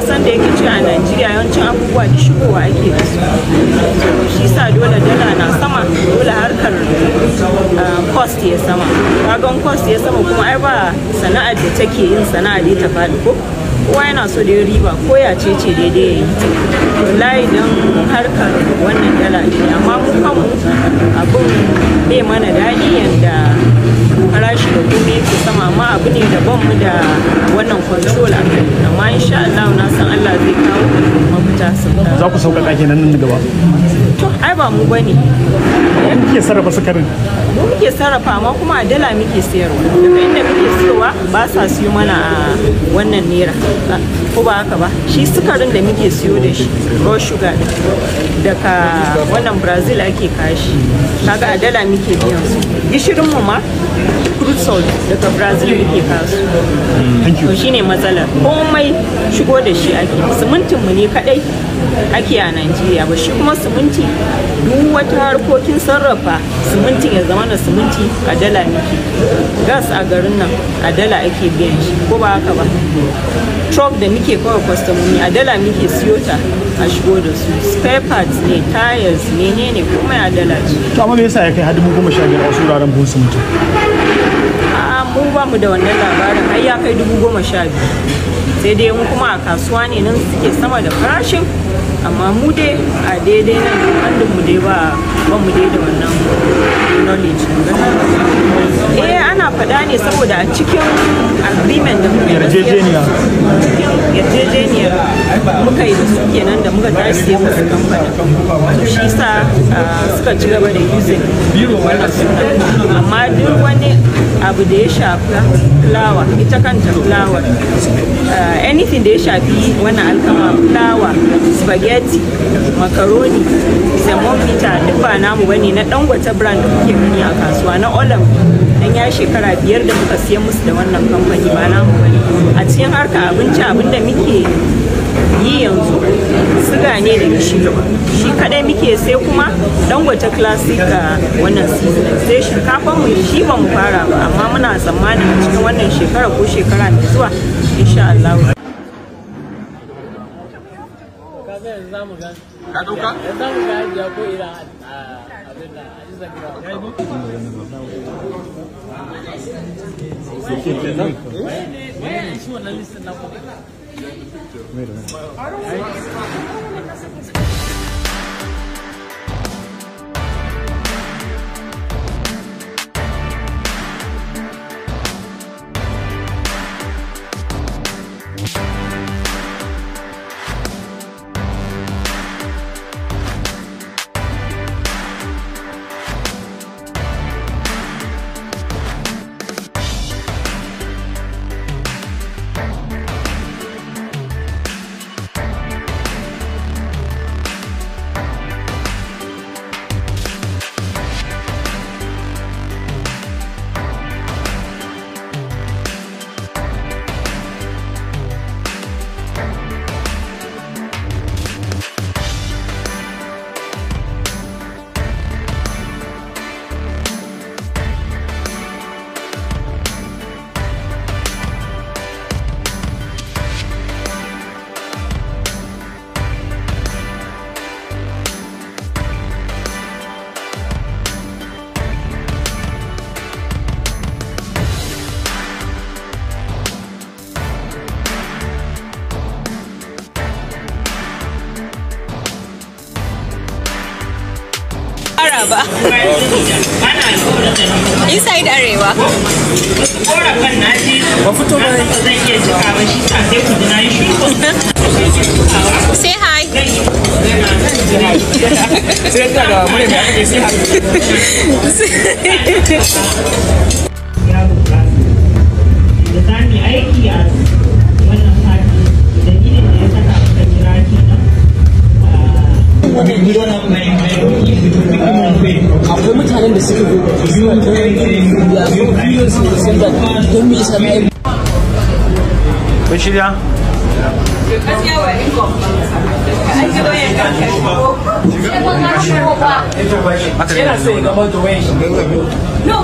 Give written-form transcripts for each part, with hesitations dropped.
san da yake cewa a Najeriya yawancin abubuwa da shigowa ake da su, shi sa dole dala na sama, dole harkar cost ya sama. Kagan cost ya sama kuma ai ba sana'ar da take yin sana'a dai ta faɗi ko kowa yana so da riba ko ya ce daidai ya yi wallahi don harkar wannan dala ne. Amma mu kanmu abin bai mana daɗi yanda farashi da kuma yake sama, amma abu ne da ban mu da wannan control a kai. Amma insha Allah na san Allah zai kawo mafita. Za ku sauƙaƙa kenan nan gaba? To ai ba mu bane. Yan kuke sarrafa sukarin? Mu muke sarrafa, amma kuma a dala muke sayarwa. Daga inda muke siyowa ba sa siyo mana a wannan naira ko ba haka ba. Shi sukarin da muke siyo da shi raw sugar daga wannan Brazil ake kashi, kaga a dala muke biyan su. Gishirin mu ma crude salt daga Brazil muke kasu. To shine matsalar, komai shigo da shi ake. Simintin mu ne kadai ake a Najeriya ba, shi kuma siminti duk wata harkokin sarrafa simintin ya zama na siminti a dala muke. Gas a garin nan a dala ake biyan shi ko ba haka ba. Truck da muke kawai kwastomomi a dala muke siyo ta a shigo da su. Spare parts ne, tires, menene komai a dala ce. To amma me yasa ya kai har 15,000 a wasu wuraren buhun siminti? Mu ba mu da wannan labarin, har ya kai 12,000. Sai dai mu kuma a kasuwa ne nan suke sama da farashin, amma mu dai a daidai nan hannun mu dai ba mu dai da wannan knowledge. Ana faɗa ne saboda a cikin agreement da muka yarjejeniyar muka yi da su kenan da muka tashi sai musu kamfanin, to shi sa suka ci gaba da using wannan suna. Amma duk wani abu da ya shafi fulawa, ita kanta fulawar, anything da ya shafi wannan alkama, fulawa, spaghetti, macaroni, semovita, duk ba namu bane, na Dangote brand da kuke gani a kasuwa, na Olam dan ya shekara 5 da muka siya musu da wannan kamfani, ba namu bane. A cikin harka abinci abinda muke yi yanzu siga ne da gishiri, shi kadai muke sai kuma Dangote classic wannan season. Sai shinkafan mu shi ba mu fara ba, amma muna tsammanin a cikin wannan shekara ko shekara mai zuwa insha Allah. Ka dauka? Ko ira abin da Araba. Inside Arewa. Say hi. akwai mutanen da suka zuwa ta videos ne sun da don me yasa mai kun shirya? No,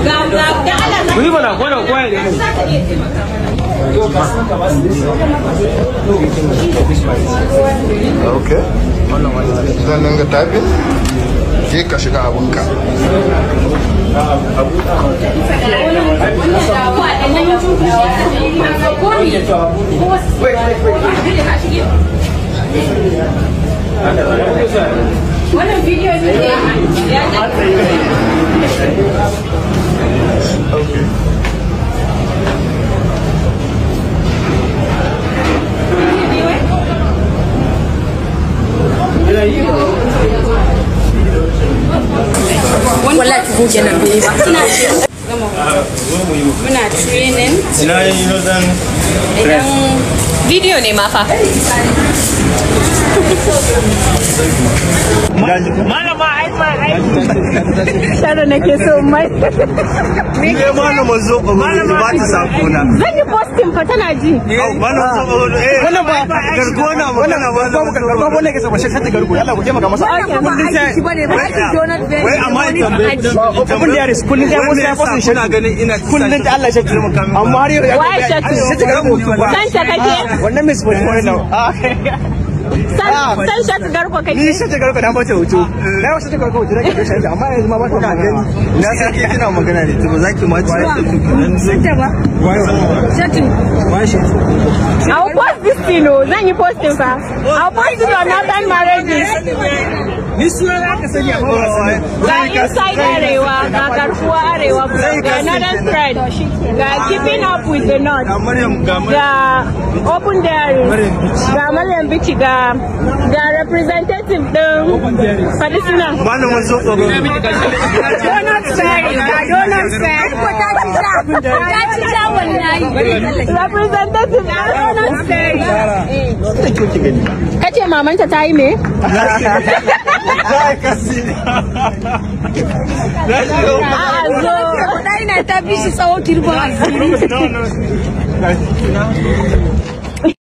Okay. Zan dinga typing. Je ka shiga abunka. Wannan video ne ya Okay. wallahi ku goge nan bai ba muna training Idan video ne ma fa. Malama ai Shara nake so mai. ne malama zo ba ta sakona. Zan yi posting fa tana ji. Malama zo wannan ba gargona magana ba wannan ke saba shakka gargo Allah ku je maka masa. Kullun sai wai amma abun da yare kullun sai wasu ya fasin shi na ganin ina kullun da Allah shakki amma har yau ya Wai shakki. San ta kake? wannan miss boy wannan San shakki garko kake? ni shakki garko da mace hoto na wasu shakki garko da kake shi amma yanzu ma ba ta gani na san ke kina magana ne to zaki ma ci Sun ba. Shakki. I'll post this thing, zan yi posting fa. I'll post it on Northern Marriages. ni suna aka sani a ba Ga inside arewa, ga garkuwa arewa, ga northern spread, ga keeping up with the north, ga open dairy, ga Maryam Bichi, ga representative din Fadisina. malamin zo tsoro Donut fair, ga donut fair. Ta ci ta wallahi. Representative din donut fair. Kace mamanta ta yi me? Dai na ta bishi tsawo kirban asiri.